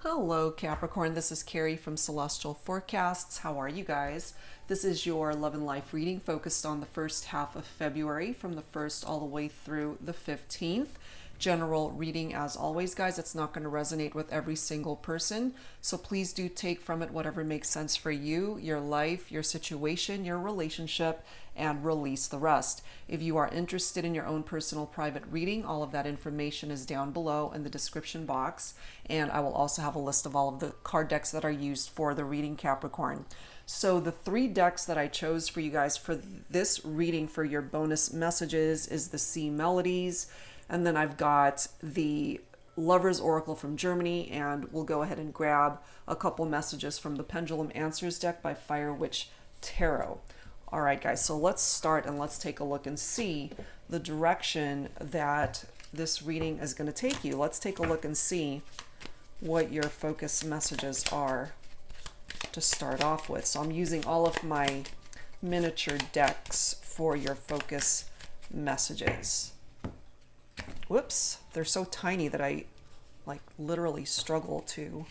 Hello Capricorn, this is Carrie from Celestial Forecasts. How are you guys? This is your love and life reading focused on the first half of February from the 1st all the way through the 15th. General reading as always, guys. It's not going to resonate with every single person, so please do take from it whatever makes sense for you, your life, your situation, your relationship, and release the rest. If you are interested in your own personal private reading, all of that information is down below in the description box, and I will also have a list of all of the card decks that are used for the reading, Capricorn. So the 3 decks that I chose for you guys for this reading for your bonus messages is the Sea Melodies, and then I've got the Lover's Oracle from Germany, and we'll go ahead and grab a couple messages from the Pendulum Answers deck by Fire Witch Tarot. All right, guys, so let's start and let's take a look and see the direction that this reading is going to take you. Let's take a look and see what your focus messages are to start off with. So I'm using all of my miniature decks for your focus messages. Whoops, they're so tiny that I literally struggle to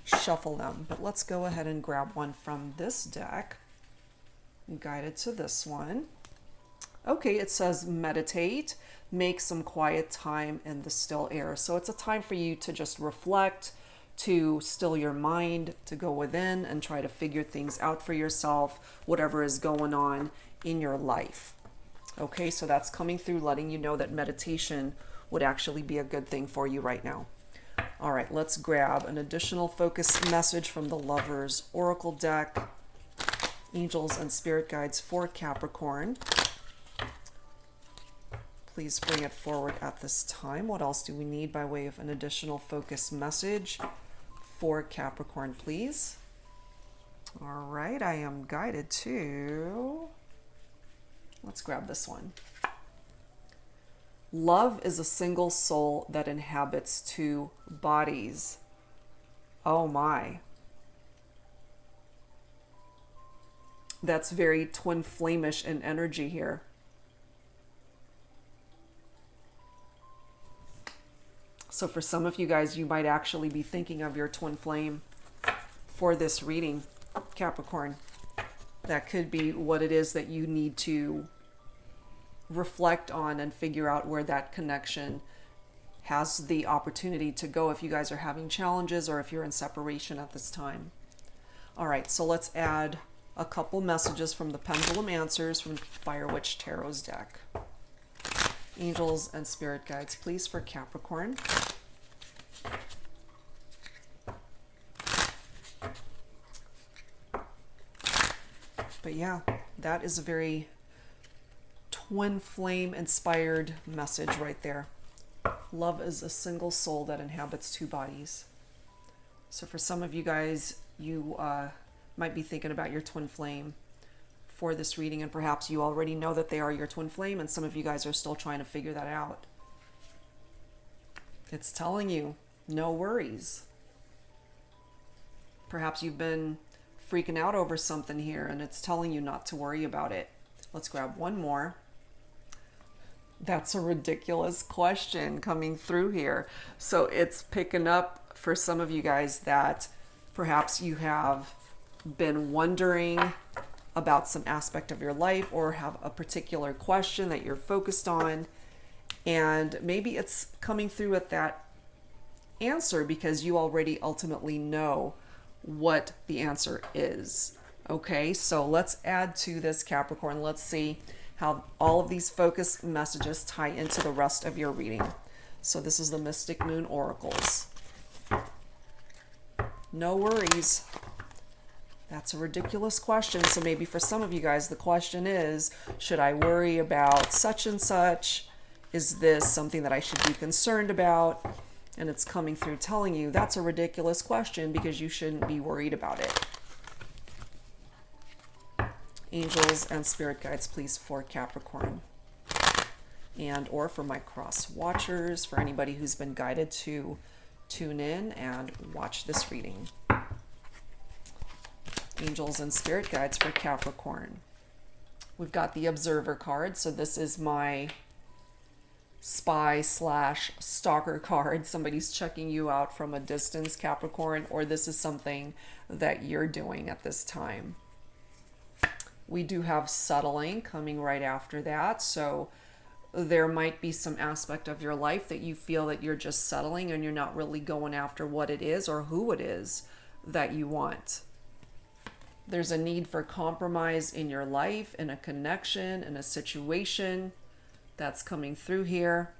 shuffle them. But let's go ahead and grab one from this deck. Guided to this one. Okay, it says meditate, make some quiet time in the still air. So it's a time for you to just reflect, to still your mind, to go within and try to figure things out for yourself, whatever is going on in your life. Okay, so that's coming through, letting you know that meditation would actually be a good thing for you right now. All right, let's grab an additional focus message from the Lover's Oracle deck. Angels and Spirit Guides for Capricorn. Please bring it forward at this time. What else do we need by way of an additional focus message for Capricorn, please? All right, I am guided to... Let's grab this one. Love is a single soul that inhabits 2 bodies. Oh my. That's very twin flame-ish in energy here. So for some of you guys, you might actually be thinking of your twin flame for this reading, Capricorn. That could be what it is that you need to reflect on and figure out where that connection has the opportunity to go if you guys are having challenges or if you're in separation at this time. All right, so let's add a couple messages from the Pendulum Answers from Fire Witch Tarot's deck. Angels and Spirit Guides, please, for Capricorn. But yeah, that is a very twin flame inspired message right there. Love is a single soul that inhabits 2 bodies. So for some of you guys, you might be thinking about your twin flame for this reading, and perhaps you already know that they are your twin flame, and some of you guys are still trying to figure that out. It's telling you, no worries. Perhaps you've been freaking out over something here, and it's telling you not to worry about it. Let's grab one more. That's a ridiculous question coming through here. So it's picking up for some of you guys that perhaps you have been wondering about some aspect of your life or have a particular question that you're focused on, and maybe it's coming through at that answer because you already ultimately know what the answer is. Okay, so let's add to this, Capricorn. Let's see how all of these focus messages tie into the rest of your reading. So this is the Mystic Moon Oracles. No worries. That's a ridiculous question. So maybe for some of you guys, the question is, should I worry about such and such? Is this something that I should be concerned about? And it's coming through telling you that's a ridiculous question because you shouldn't be worried about it. Angels and Spirit Guides, please, for Capricorn. And or for my cross watchers, for anybody who's been guided to tune in and watch this reading. Angels and Spirit Guides for Capricorn. We've got the Observer card. So this is my spy slash stalker card. Somebody's checking you out from a distance, Capricorn, or this is something that you're doing at this time. We do have settling coming right after that. So there might be some aspect of your life that you feel that you're just settling and you're not really going after what it is or who it is that you want. There's a need for compromise in your life, in a connection, in a situation that's coming through here.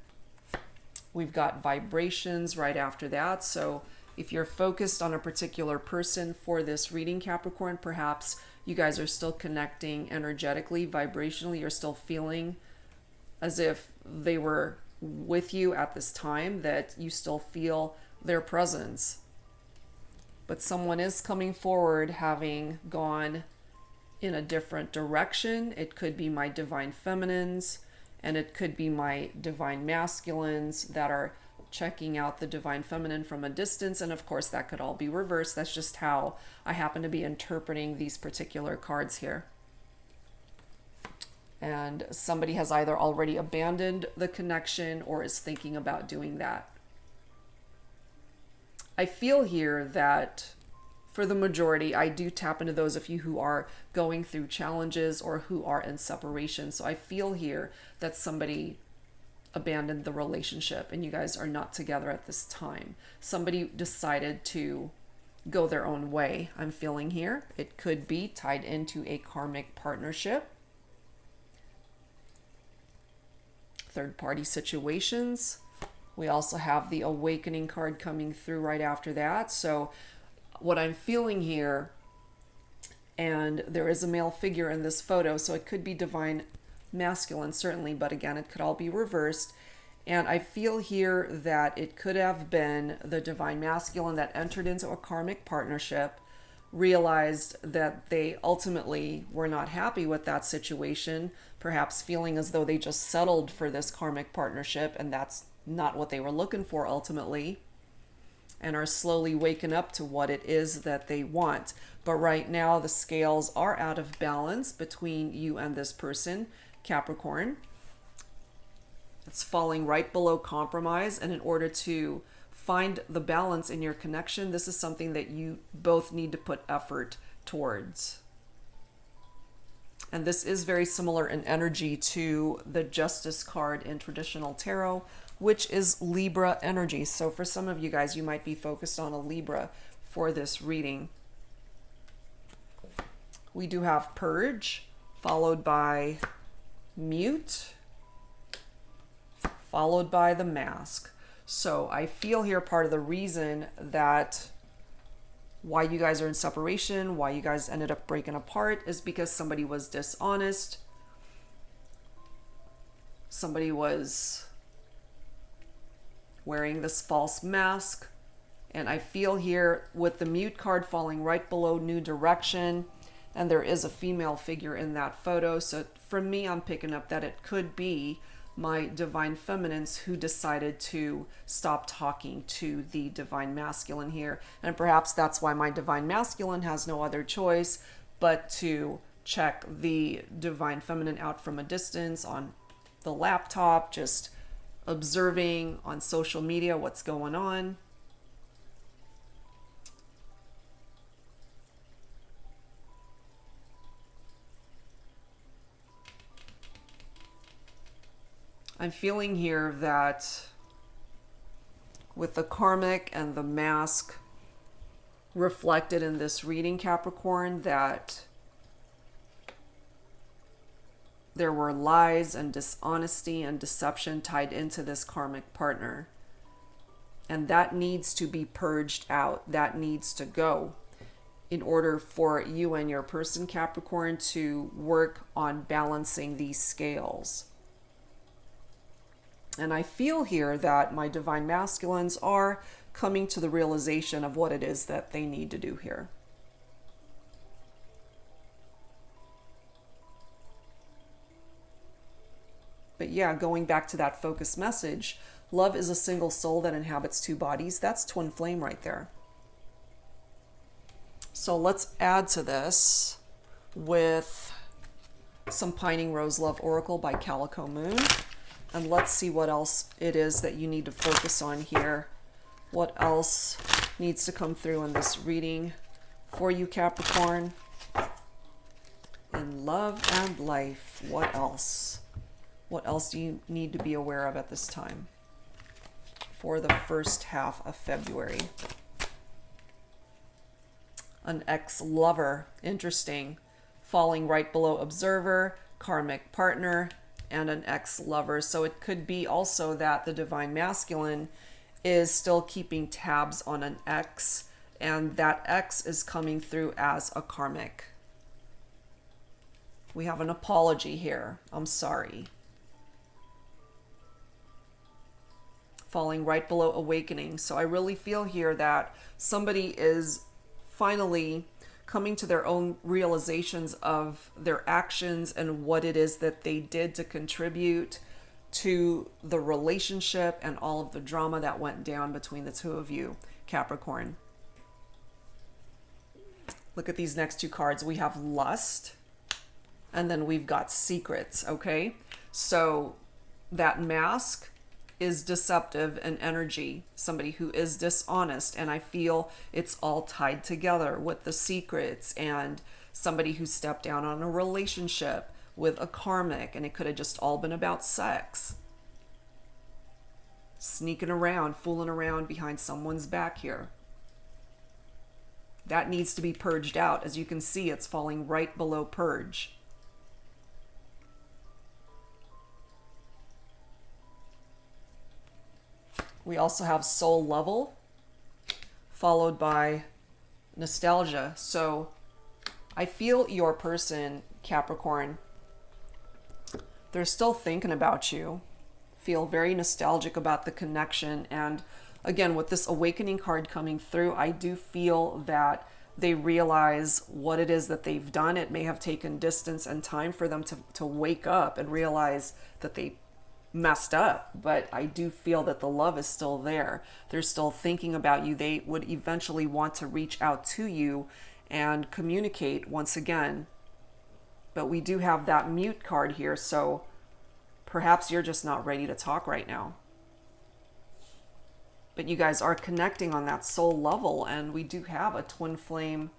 We've got vibrations right after that. So if you're focused on a particular person for this reading, Capricorn, perhaps you guys are still connecting energetically, vibrationally. You're still feeling as if they were with you at this time, that you still feel their presence. But someone is coming forward having gone in a different direction. It could be my divine feminines, and it could be my divine masculines that are checking out the divine feminine from a distance. And of course, that could all be reversed. That's just how I happen to be interpreting these particular cards here. And somebody has either already abandoned the connection or is thinking about doing that. I feel here that for the majority, I do tap into those of you who are going through challenges or who are in separation. So I feel here that somebody abandoned the relationship and you guys are not together at this time. Somebody decided to go their own way, I'm feeling here. It could be tied into a karmic partnership. Third-party situations. We also have the awakening card coming through right after that. So what I'm feeling here, and there is a male figure in this photo, so it could be divine masculine, certainly, but again, it could all be reversed. And I feel here that it could have been the divine masculine that entered into a karmic partnership, realized that they ultimately were not happy with that situation, perhaps feeling as though they just settled for this karmic partnership, and that's not what they were looking for ultimately, and are slowly waking up to what it is that they want. But right now, the scales are out of balance between you and this person, Capricorn. It's falling right below compromise, and in order to find the balance in your connection, this is something that you both need to put effort towards. And this is very similar in energy to the Justice card in traditional tarot, which is Libra energy. So for some of you guys, you might be focused on a Libra for this reading. We do have Purge, followed by Mute, followed by the Mask. So I feel here part of the reason that why you guys are in separation, why you guys ended up breaking apart, is because somebody was dishonest. Somebody was wearing this false mask. And I feel here with the Mute card falling right below New Direction, and there is a female figure in that photo. So for me, I'm picking up that it could be my divine feminines who decided to stop talking to the divine masculine here. And perhaps that's why my divine masculine has no other choice but to check the divine feminine out from a distance on the laptop, just observing on social media what's going on. I'm feeling here that with the karmic and the mask reflected in this reading, Capricorn, that there were lies and dishonesty and deception tied into this karmic partner. And that needs to be purged out. That needs to go in order for you and your person, Capricorn, to work on balancing these scales. And I feel here that my divine masculines are coming to the realization of what it is that they need to do here. But yeah, going back to that focus message, love is a single soul that inhabits two bodies. That's twin flame right there. So let's add to this with some Pining Rose Love Oracle by Calico Moon. And let's see what else it is that you need to focus on here. What else needs to come through in this reading for you, Capricorn? In love and life, what else? What else do you need to be aware of at this time for the first half of February? An ex-lover, interesting. Falling right below observer, karmic partner, and an ex-lover. So it could be also that the divine masculine is still keeping tabs on an ex, and that ex is coming through as a karmic. We have an apology here. I'm sorry. Falling right below awakening. So I really feel here that somebody is finally coming to their own realizations of their actions and what it is that they did to contribute to the relationship and all of the drama that went down between the two of you, Capricorn. Look at these next two cards. We have lust, and then we've got secrets, okay? So that mask is deceptive and energy, somebody who is dishonest, and I feel it's all tied together with the secrets and somebody who stepped down on a relationship with a karmic, and it could have just all been about sex. Sneaking around, fooling around behind someone's back here. That needs to be purged out. As you can see, it's falling right below purge. We also have soul level, followed by nostalgia. So I feel your person, Capricorn, they're still thinking about you, feel very nostalgic about the connection. And again, with this awakening card coming through, I do feel that they realize what it is that they've done. It may have taken distance and time for them to wake up and realize that they messed up, but I do feel that the love is still there. They're still thinking about you. They would eventually want to reach out to you and communicate once again. But we do have that mute card here, so perhaps you're just not ready to talk right now. But you guys are connecting on that soul level, and we do have a twin flame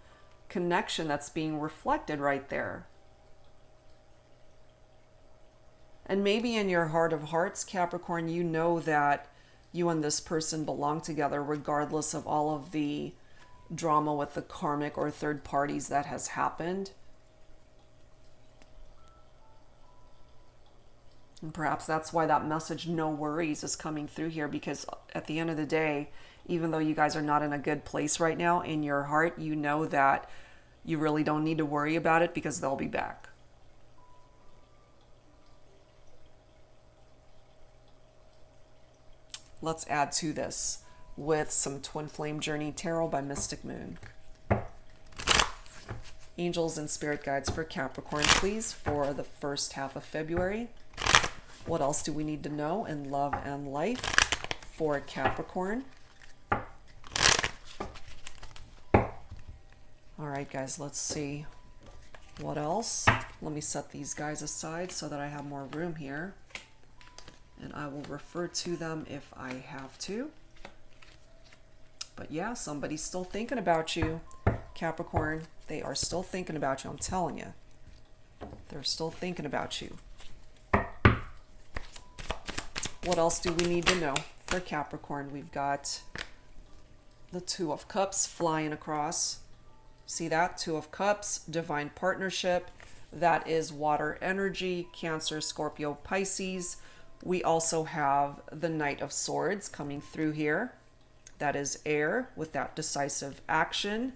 connection that's being reflected right there. And maybe in your heart of hearts, Capricorn, you know that you and this person belong together regardless of all of the drama with the karmic or third parties that has happened. And perhaps that's why that message, no worries, is coming through here, because at the end of the day, even though you guys are not in a good place right now, in your heart, you know that you really don't need to worry about it because they'll be back. Let's add to this with some Twin Flame Journey Tarot by Mystic Moon. Angels and spirit guides for Capricorn, please, for the first half of February. What else do we need to know in love and life for Capricorn? All right, guys, let's see what else. Let me set these guys aside so that I have more room here, and I will refer to them if I have to. But yeah, somebody's still thinking about you, Capricorn. They are still thinking about you, I'm telling you. They're still thinking about you. What else do we need to know for Capricorn? We've got the Two of Cups flying across. See that? Two of Cups, divine partnership. That is water energy, Cancer, Scorpio, Pisces. We also have the Knight of Swords coming through here. That is air with that decisive action.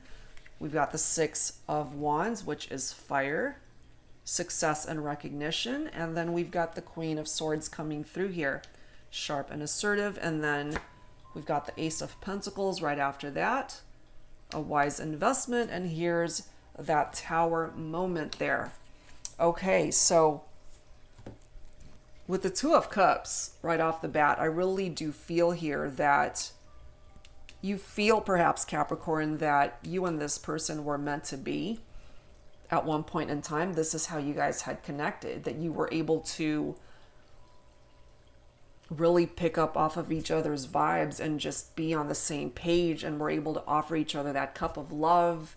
We've got the Six of Wands, which is fire, success and recognition. And then we've got the Queen of Swords coming through here, sharp and assertive. And then we've got the Ace of Pentacles right after that, a wise investment. And here's that Tower moment there. Okay, so with the Two of Cups right off the bat, I really do feel here that you feel, perhaps, Capricorn, that you and this person were meant to be at one point in time. This is how you guys had connected, that you were able to really pick up off of each other's vibes and just be on the same page, and were able to offer each other that cup of love.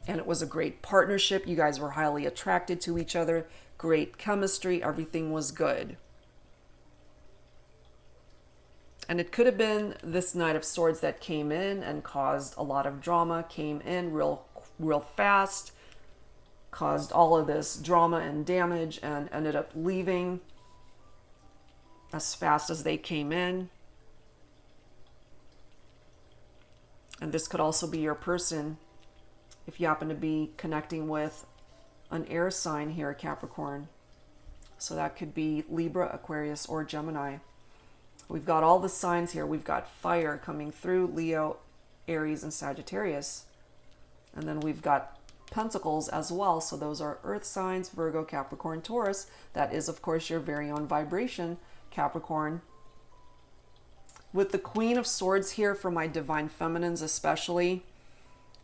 And it was a great partnership. You guys were highly attracted to each other, great chemistry, everything was good. And it could have been this Knight of Swords that came in and caused a lot of drama, came in real fast, caused all of this drama and damage, and ended up leaving as fast as they came in. And this could also be your person if you happen to be connecting with an air sign here, Capricorn. So that could be Libra, Aquarius, or Gemini. We've got all the signs here. We've got fire coming through: Leo, Aries, and Sagittarius. And then we've got Pentacles as well. So those are earth signs: Virgo, Capricorn, Taurus. That is, of course, your very own vibration, Capricorn. With the Queen of Swords here, for my divine feminines especially,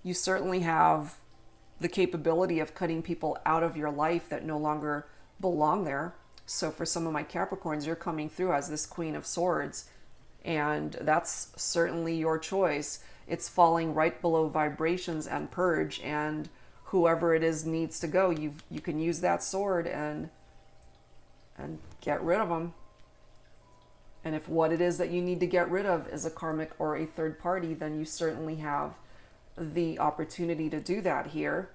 you certainly have the capability of cutting people out of your life that no longer belong there. So for some of my Capricorns, you're coming through as this Queen of Swords, and that's certainly your choice. It's falling right below vibrations and purge, and whoever it is needs to go. You can use that sword and get rid of them. And if what it is that you need to get rid of is a karmic or a third party, then you certainly have the opportunity to do that here.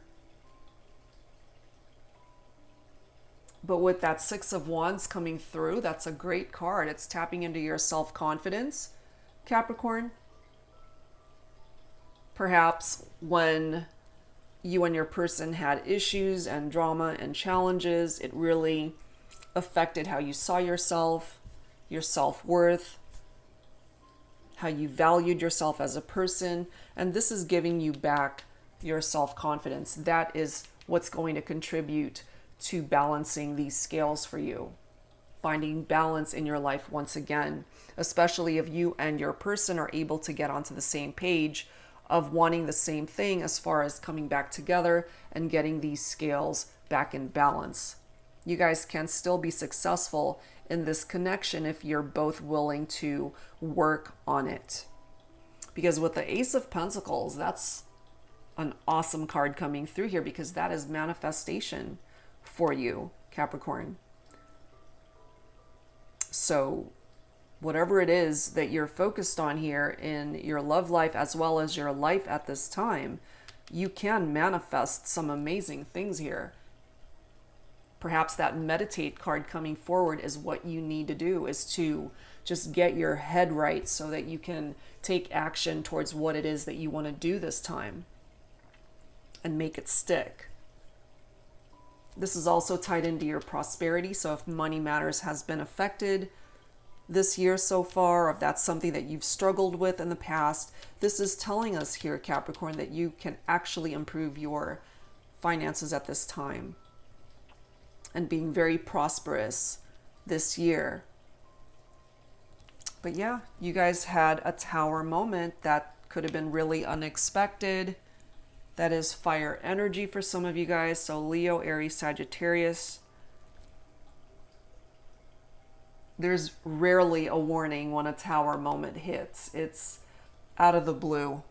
But with that Six of Wands coming through, that's a great card. It's tapping into your self-confidence, Capricorn. Perhaps when you and your person had issues and drama and challenges, it really affected how you saw yourself, your self-worth, how you valued yourself as a person. And this is giving you back your self-confidence. That is what's going to contribute to balancing these scales for you, finding balance in your life once again, especially if you and your person are able to get onto the same page of wanting the same thing as far as coming back together and getting these scales back in balance. You guys can still be successful in this connection if you're both willing to work on it. Because with the Ace of Pentacles, that's an awesome card coming through here, because that is manifestation for you, Capricorn. So whatever it is that you're focused on here in your love life as well as your life at this time, you can manifest some amazing things here. Perhaps that meditate card coming forward is what you need to do, is to just get your head right so that you can take action towards what it is that you want to do this time and make it stick. This is also tied into your prosperity. So if money matters has been affected this year so far, if that's something that you've struggled with in the past, this is telling us here, Capricorn, that you can actually improve your finances at this time and being very prosperous this year. But yeah, you guys had a Tower moment that could have been really unexpected. That is fire energy for some of you guys. So Leo, Aries, Sagittarius. There's rarely a warning when a Tower moment hits. It's out of the blue,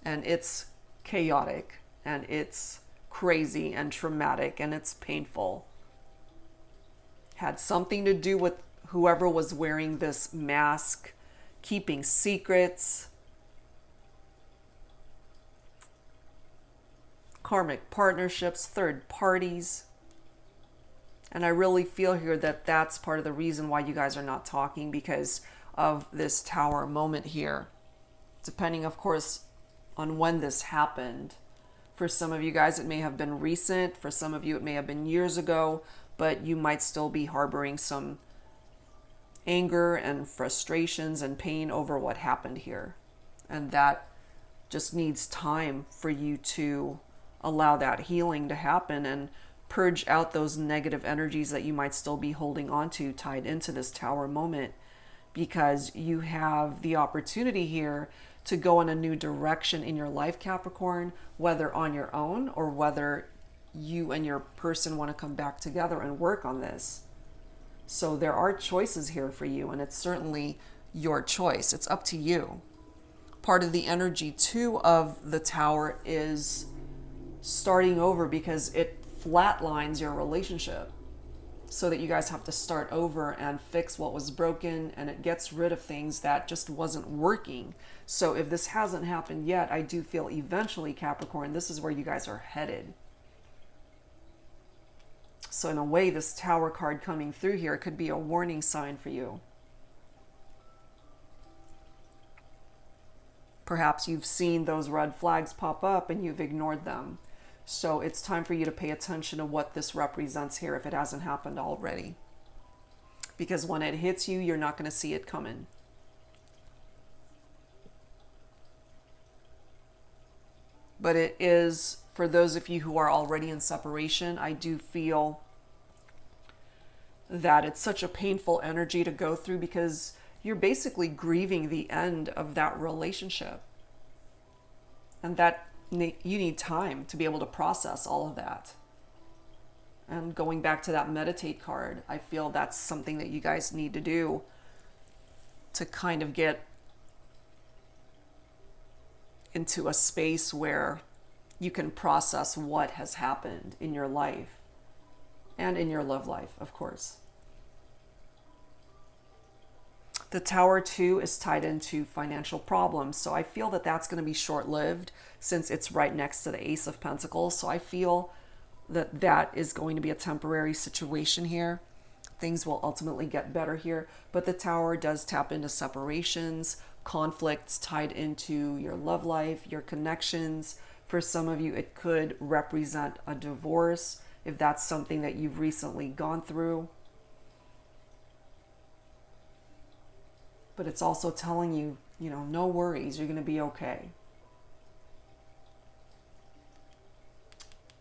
and it's chaotic, and it's crazy and traumatic, and it's painful. Had something to do with whoever was wearing this mask, keeping secrets, karmic partnerships, third parties. And I really feel here that that's part of the reason why you guys are not talking, because of this Tower moment here. Depending, of course, on when this happened. For some of you guys, it may have been recent. For some of you, it may have been years ago, but you might still be harboring some anger and frustrations and pain over what happened here. And that just needs time for you to allow that healing to happen and purge out those negative energies that you might still be holding on to tied into this Tower moment, because you have the opportunity here to go in a new direction in your life, Capricorn, whether on your own or whether you and your person want to come back together and work on this. So there are choices here for you, and it's certainly your choice. It's up to you. Part of the energy too of the Tower is starting over, because it flatlines your relationship, so that you guys have to start over and fix what was broken, and it gets rid of things that just wasn't working. So if this hasn't happened yet, I do feel eventually, Capricorn, this is where you guys are headed. So in a way, this Tower card coming through here could be a warning sign for you. Perhaps you've seen those red flags pop up and you've ignored them. So it's time for you to pay attention to what this represents here if it hasn't happened already. Because when it hits you, you're not going to see it coming. But it is, for those of you who are already in separation, I do feel that it's such a painful energy to go through, because you're basically grieving the end of that relationship. And that you need time to be able to process all of that. And going back to that meditate card, I feel that's something that you guys need to do to kind of get into a space where you can process what has happened in your life and in your love life, of course. The Tower too is tied into financial problems. So I feel that that's going to be short-lived, since it's right next to the Ace of Pentacles. So I feel that that is going to be a temporary situation here. Things will ultimately get better here. But the Tower does tap into separations, conflicts tied into your love life, your connections. For some of you, it could represent a divorce, if that's something that you've recently gone through. But it's also telling you, no worries, you're going to be okay.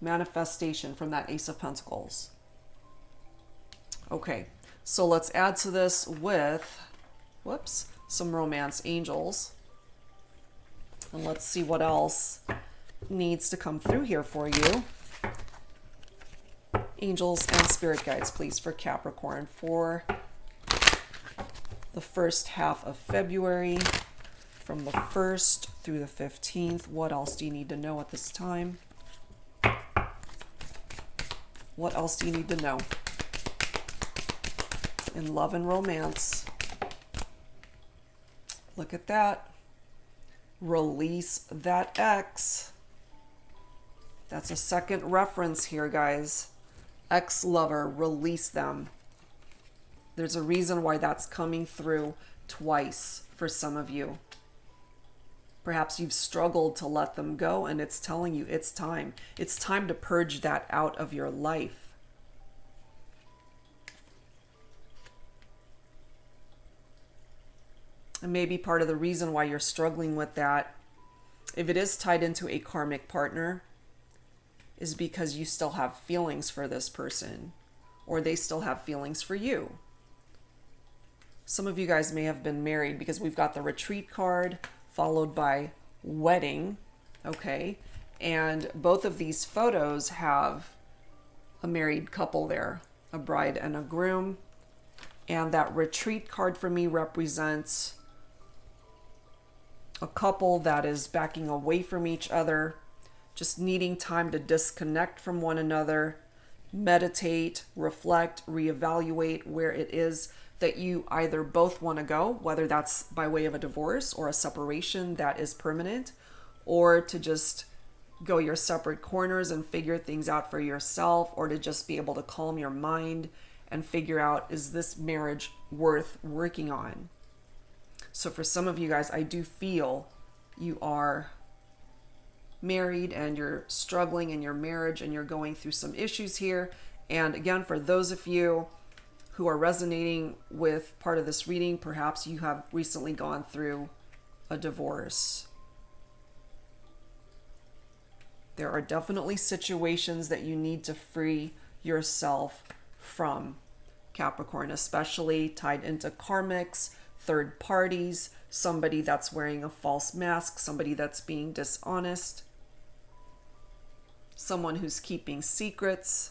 Manifestation from that Ace of Pentacles. Okay, so let's add to this with, some romance angels. And let's see what else needs to come through here for you. Angels and spirit guides, please, for Capricorn for the first half of February, from the 1st through the 15th. What else do you need to know at this time? What else do you need to know? In love and romance. Look at that. Release that ex. That's a second reference here, guys. Ex-lover, release them. There's a reason why that's coming through twice for some of you. Perhaps you've struggled to let them go, and it's telling you it's time. It's time to purge that out of your life. And maybe part of the reason why you're struggling with that, if it is tied into a karmic partner, is because you still have feelings for this person, or they still have feelings for you. Some of you guys may have been married, because we've got the retreat card followed by wedding, okay? And both of these photos have a married couple there, a bride and a groom. And that retreat card for me represents a couple that is backing away from each other, just needing time to disconnect from one another, meditate, reflect, reevaluate where it is that you either both want to go, whether that's by way of a divorce or a separation that is permanent, or to just go your separate corners and figure things out for yourself, or to just be able to calm your mind and figure out, is this marriage worth working on? So for some of you guys, I do feel you are married and you're struggling in your marriage and you're going through some issues here. And again, for those of you who are resonating with part of this reading, perhaps you have recently gone through a divorce. There are definitely situations that you need to free yourself from, Capricorn, especially tied into karmics, third parties, somebody that's wearing a false mask, somebody that's being dishonest, someone who's keeping secrets.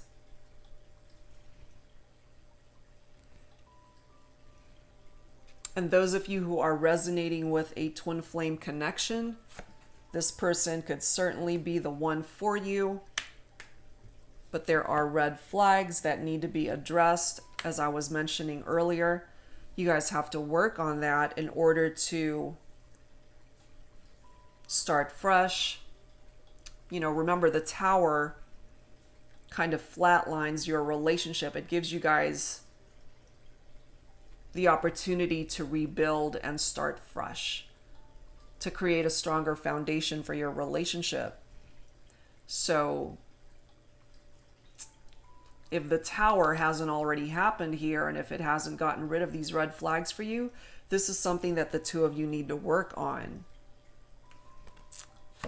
And those of you who are resonating with a twin flame connection, this person could certainly be the one for you. But there are red flags that need to be addressed. As I was mentioning earlier, you guys have to work on that in order to start fresh. You know, remember the Tower kind of flatlines your relationship. It gives you guys the opportunity to rebuild and start fresh, to create a stronger foundation for your relationship. So if the Tower hasn't already happened here, and if it hasn't gotten rid of these red flags for you, this is something that the two of you need to work on.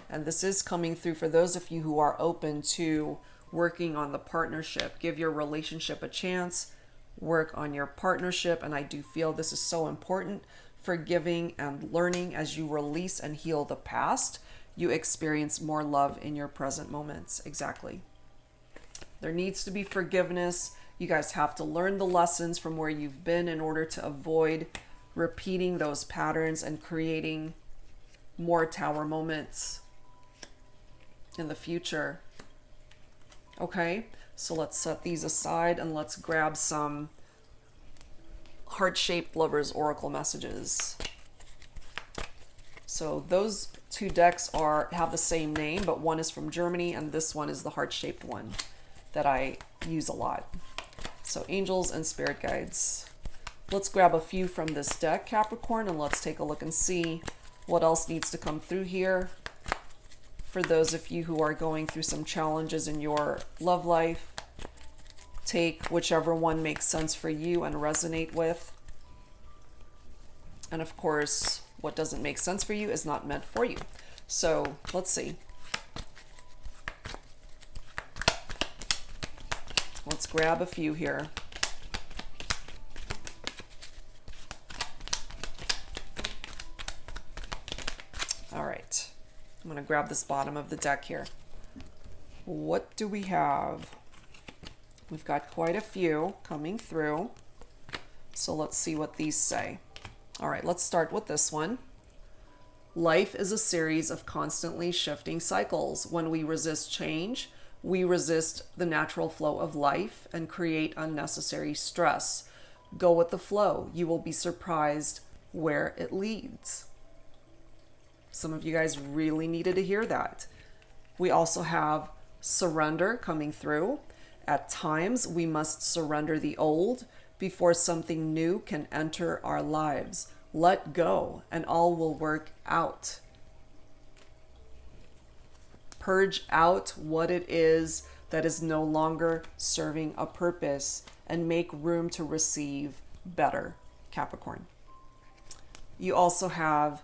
And this is coming through for those of you who are open to working on the partnership. Give your relationship a chance, work on your partnership. And I do feel this is so important. Forgiving and learning. As you release and heal the past, you experience more love in your present moments. Exactly. There needs to be forgiveness. You guys have to learn the lessons from where you've been in order to avoid repeating those patterns and creating more Tower moments in the future. Okay, so let's set these aside and let's grab some heart-shaped lovers oracle messages. So those two decks have the same name, but one is from Germany and this one is the heart-shaped one that I use a lot. So angels and spirit guides. Let's grab a few from this deck, Capricorn, and let's take a look and see what else needs to come through here. For those of you who are going through some challenges in your love life, take whichever one makes sense for you and resonate with. And of course, what doesn't make sense for you is not meant for you. So let's see. Let's grab a few here. All right. I'm going to grab this bottom of the deck here. What do we have? We've got quite a few coming through. So let's see what these say. All right, let's start with this one. Life is a series of constantly shifting cycles. When we resist change, we resist the natural flow of life and create unnecessary stress. Go with the flow. You will be surprised where it leads. Some of you guys really needed to hear that. We also have surrender coming through. At times, we must surrender the old before something new can enter our lives. Let go and all will work out. Purge out what it is that is no longer serving a purpose and make room to receive better, Capricorn. You also have,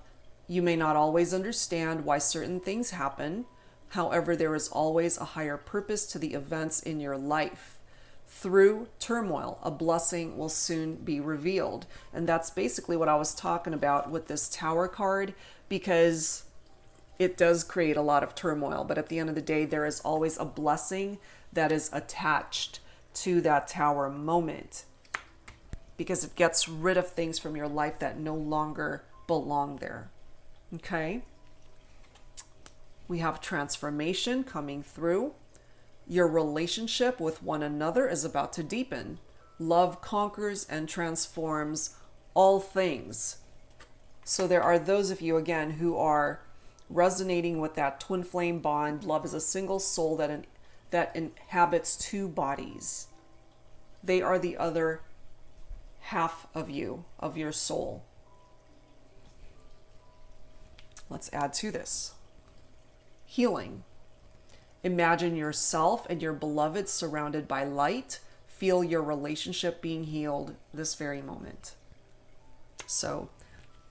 you may not always understand why certain things happen. However, there is always a higher purpose to the events in your life. Through turmoil, a blessing will soon be revealed. And that's basically what I was talking about with this Tower card, because it does create a lot of turmoil. But at the end of the day, there is always a blessing that is attached to that Tower moment, because it gets rid of things from your life that no longer belong there. Okay? We have transformation coming through. Your relationship with one another is about to deepen. Love conquers and transforms all things. So there are those of you, again, who are resonating with that twin flame bond. Love is a single soul that inhabits two bodies. They are the other half of you, of your soul. Let's add to this. Healing. Imagine yourself and your beloved surrounded by light. Feel your relationship being healed this very moment. So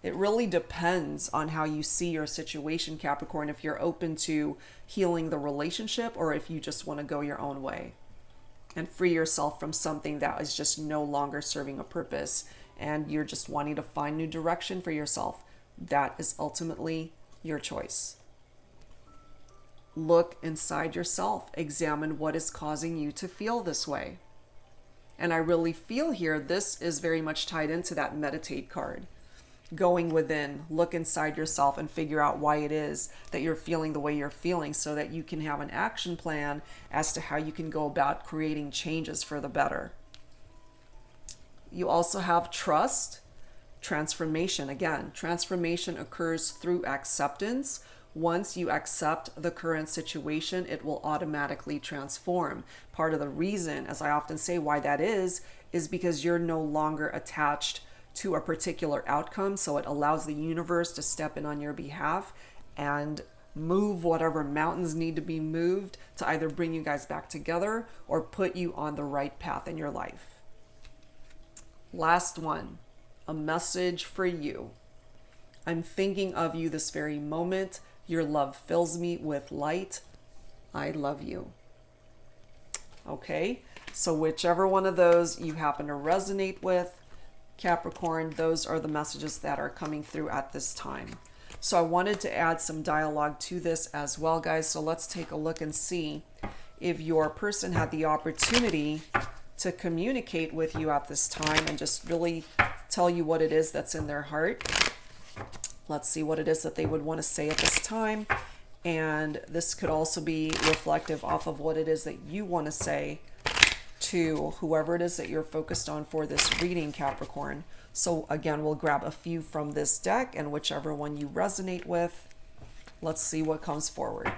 it really depends on how you see your situation, Capricorn, if you're open to healing the relationship or if you just want to go your own way and free yourself from something that is just no longer serving a purpose and you're just wanting to find new direction for yourself. That is ultimately your choice. Look inside yourself. Examine what is causing you to feel this way. And I really feel here, this is very much tied into that meditate card. going within, look inside yourself and figure out why it is that you're feeling the way you're feeling, so that you can have an action plan as to how you can go about creating changes for the better. You also have trust, transformation. Again, transformation occurs through acceptance. Once you accept the current situation, it will automatically transform. Part of the reason, as I often say, why that is because you're no longer attached to a particular outcome. So it allows the universe to step in on your behalf and move whatever mountains need to be moved to either bring you guys back together or put you on the right path in your life. Last one, a message for you. I'm thinking of you this very moment. Your love fills me with light. I love you. Okay, so whichever one of those you happen to resonate with, Capricorn, those are the messages that are coming through at this time. So I wanted to add some dialogue to this as well, guys. So let's take a look and see if your person had the opportunity to communicate with you at this time and just really tell you what it is that's in their heart. Let's see what it is that they would want to say at this time. And this could also be reflective off of what it is that you want to say to whoever it is that you're focused on for this reading, Capricorn. So again, we'll grab a few from this deck, and whichever one you resonate with, let's see what comes forward.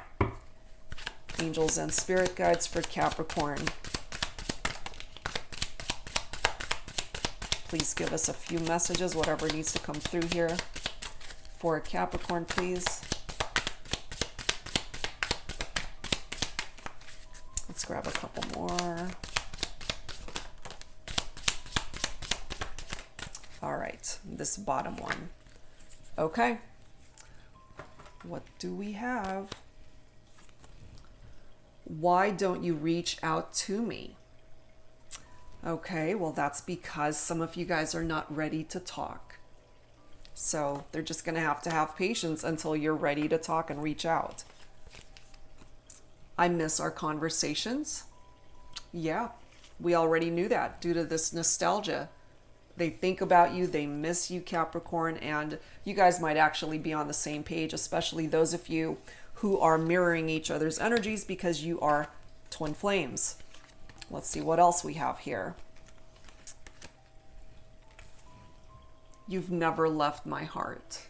Angels and spirit guides for Capricorn. Please give us a few messages, whatever needs to come through here for Capricorn, please. Let's grab a couple more. All right, this bottom one. Okay, what do we have? Why don't you reach out to me? Okay, well, that's because some of you guys are not ready to talk. So they're just going to have patience until you're ready to talk and reach out. I miss our conversations. Yeah, we already knew that due to this nostalgia. They think about you, they miss you, Capricorn, and you guys might actually be on the same page, especially those of you who are mirroring each other's energies because you are twin flames. Let's see what else we have here. You've never left my heart.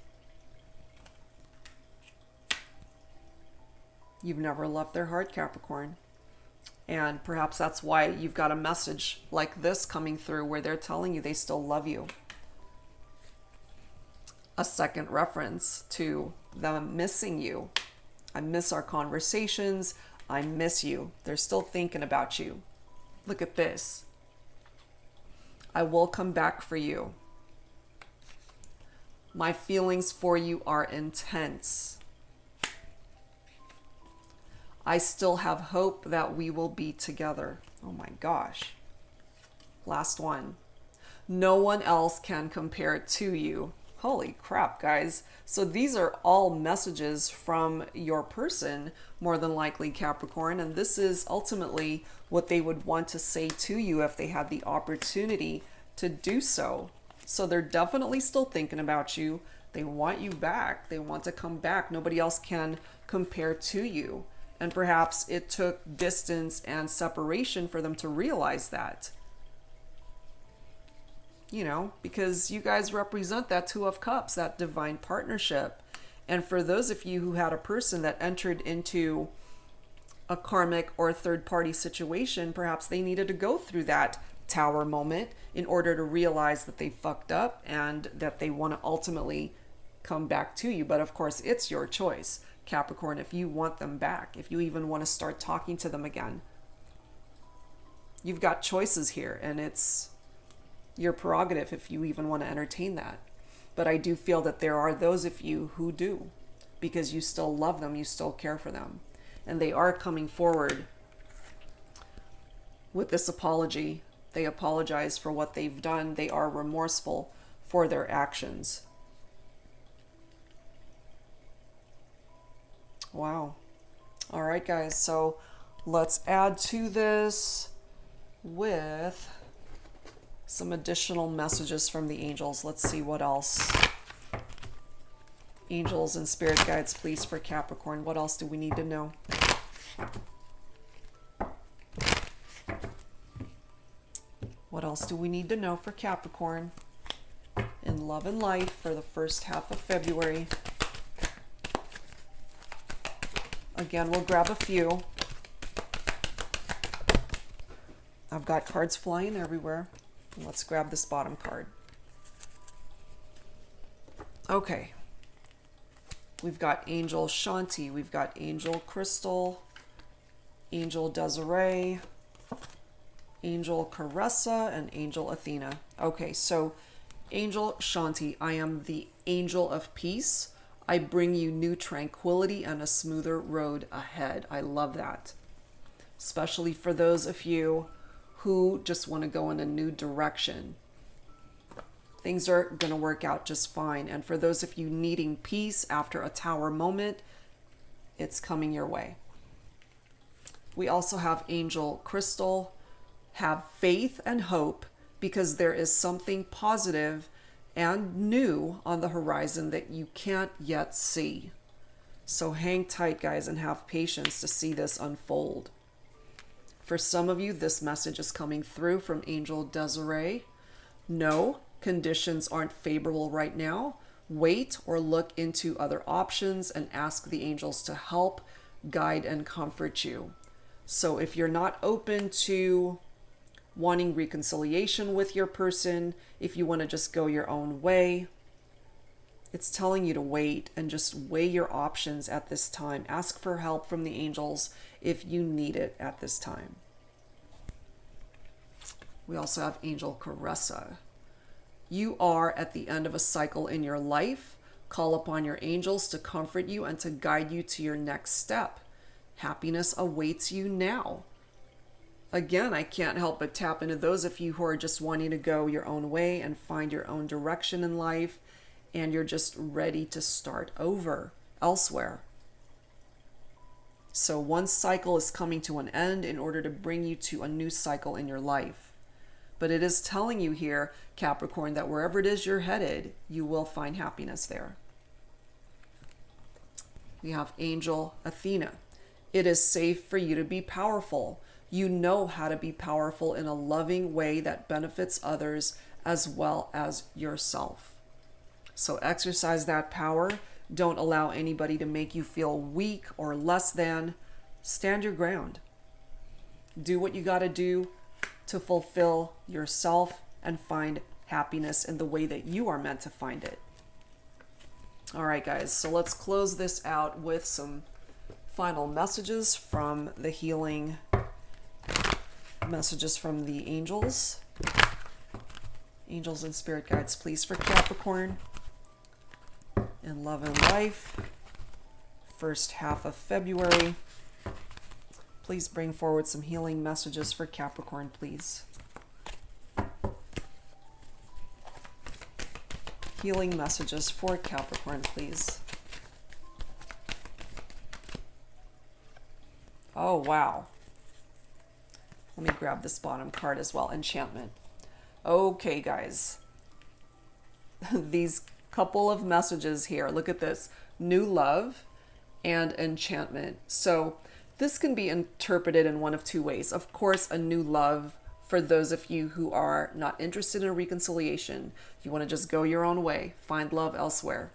You've never left their heart, Capricorn. And perhaps that's why you've got a message like this coming through where they're telling you they still love you. A second reference to them missing you. I miss our conversations. I miss you. They're still thinking about you. Look at this. I will come back for you. My feelings for you are intense. I still have hope that we will be together. Oh my gosh. Last one. No one else can compare to you. Holy crap, guys. So these are all messages from your person, more than likely, Capricorn. And this is ultimately what they would want to say to you if they had the opportunity to do so. So they're definitely still thinking about you. They want you back. They want to come back. Nobody else can compare to you. And perhaps it took distance and separation for them to realize that. You know, because you guys represent that Two of Cups, that divine partnership. And for those of you who had a person that entered into a karmic or third-party situation, perhaps they needed to go through that tower moment in order to realize that they fucked up and that they want to ultimately come back to you. But of course, it's your choice, Capricorn, if you want them back, if you even want to start talking to them again. You've got choices here, and it's your prerogative if you even want to entertain that. But I do feel that there are those of you who do, because you still love them, you still care for them. And they are coming forward with this apology. They apologize for what they've done. They are remorseful for their actions. Wow. All right, guys. So let's add to this with some additional messages from the angels. Let's see what else Angels and spirit guides, please, for Capricorn. What else do we need to know? What else do we need to know for Capricorn in love and life for the first half of February? Again, we'll grab a few. I've got cards flying everywhere. Let's grab this bottom card. Okay. We've got Angel Shanti. We've got Angel Crystal. Angel Desiree. Angel Caressa and Angel Athena. Okay, so Angel Shanti, I am the angel of peace. I bring you new tranquility and a smoother road ahead. I love that. Especially for those of you who just want to go in a new direction. Things are going to work out just fine. And for those of you needing peace after a tower moment, it's coming your way. We also have Angel Crystal. Have faith and hope because there is something positive and new on the horizon that you can't yet see. So hang tight, guys, and have patience to see this unfold. For some of you, this message is coming through from Angel Desiree. No, conditions aren't favorable right now. Wait or look into other options and ask the angels to help, guide, and comfort you. So if you're not open to wanting reconciliation with your person, if you want to just go your own way, it's telling you to wait and just weigh your options at this time. Ask for help from the angels if you need it at this time. We also have Angel Caressa. You are at the end of a cycle in your life. Call upon your angels to comfort you and to guide you to your next step. Happiness awaits you now. Again, I can't help but tap into those of you who are just wanting to go your own way and find your own direction in life, and you're just ready to start over elsewhere. So one cycle is coming to an end in order to bring you to a new cycle in your life. But it is telling you here, Capricorn, that wherever it is you're headed, you will find happiness there. We have Angel Athena. It is safe for you to be powerful. You know how to be powerful in a loving way that benefits others as well as yourself. So exercise that power. Don't allow anybody to make you feel weak or less than. Stand your ground. Do what you got to do to fulfill yourself and find happiness in the way that you are meant to find it. All right, guys, so let's close this out with some final messages from the healing messages from the angels. Angels and spirit guides, please, for Capricorn in love and life, first half of February. Please bring forward some healing messages for Capricorn, please. Healing messages for Capricorn, please. Oh, wow. Let me grab this bottom card as well. Enchantment. Okay, guys. These couple of messages here. Look at this. New love and enchantment. So this can be interpreted in one of two ways. Of course, a new love for those of you who are not interested in a reconciliation. You want to just go your own way. Find love elsewhere.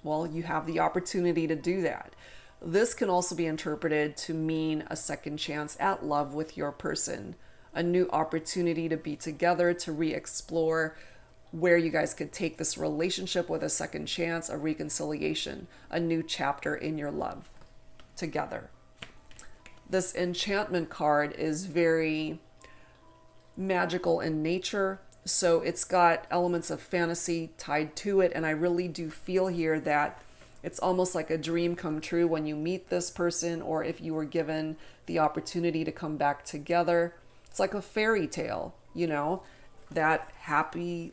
Well, you have the opportunity to do that. This can also be interpreted to mean a second chance at love with your person, a new opportunity to be together, to re-explore where you guys could take this relationship with a second chance, a reconciliation, a new chapter in your love together. This enchantment card is very magical in nature, so it's got elements of fantasy tied to it, and I really do feel here that it's almost like a dream come true when you meet this person, or if you were given the opportunity to come back together. It's like a fairy tale, you know, that happy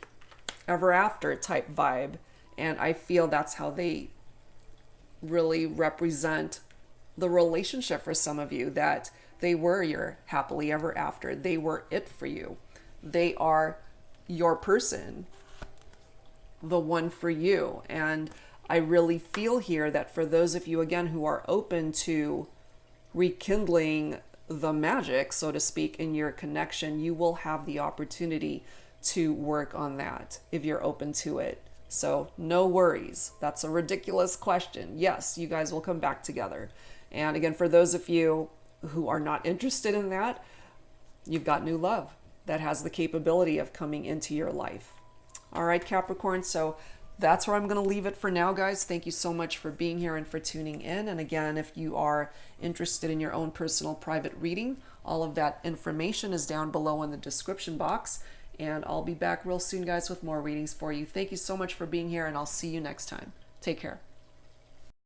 ever after type vibe. And I feel that's how they really represent the relationship for some of you, that they were your happily ever after. They were it for you. They are your person, the one for you. And I really feel here that for those of you, again, who are open to rekindling the magic, so to speak, in your connection, you will have the opportunity to work on that if you're open to it. So no worries. That's a ridiculous question. Yes, you guys will come back together. And again, for those of you who are not interested in that, you've got new love that has the capability of coming into your life. All right, Capricorn. So that's where I'm going to leave it for now, guys. Thank you so much for being here and for tuning in. And again, if you are interested in your own personal private reading, all of that information is down below in the description box. And I'll be back real soon, guys, with more readings for you. Thank you so much for being here, and I'll see you next time. Take care.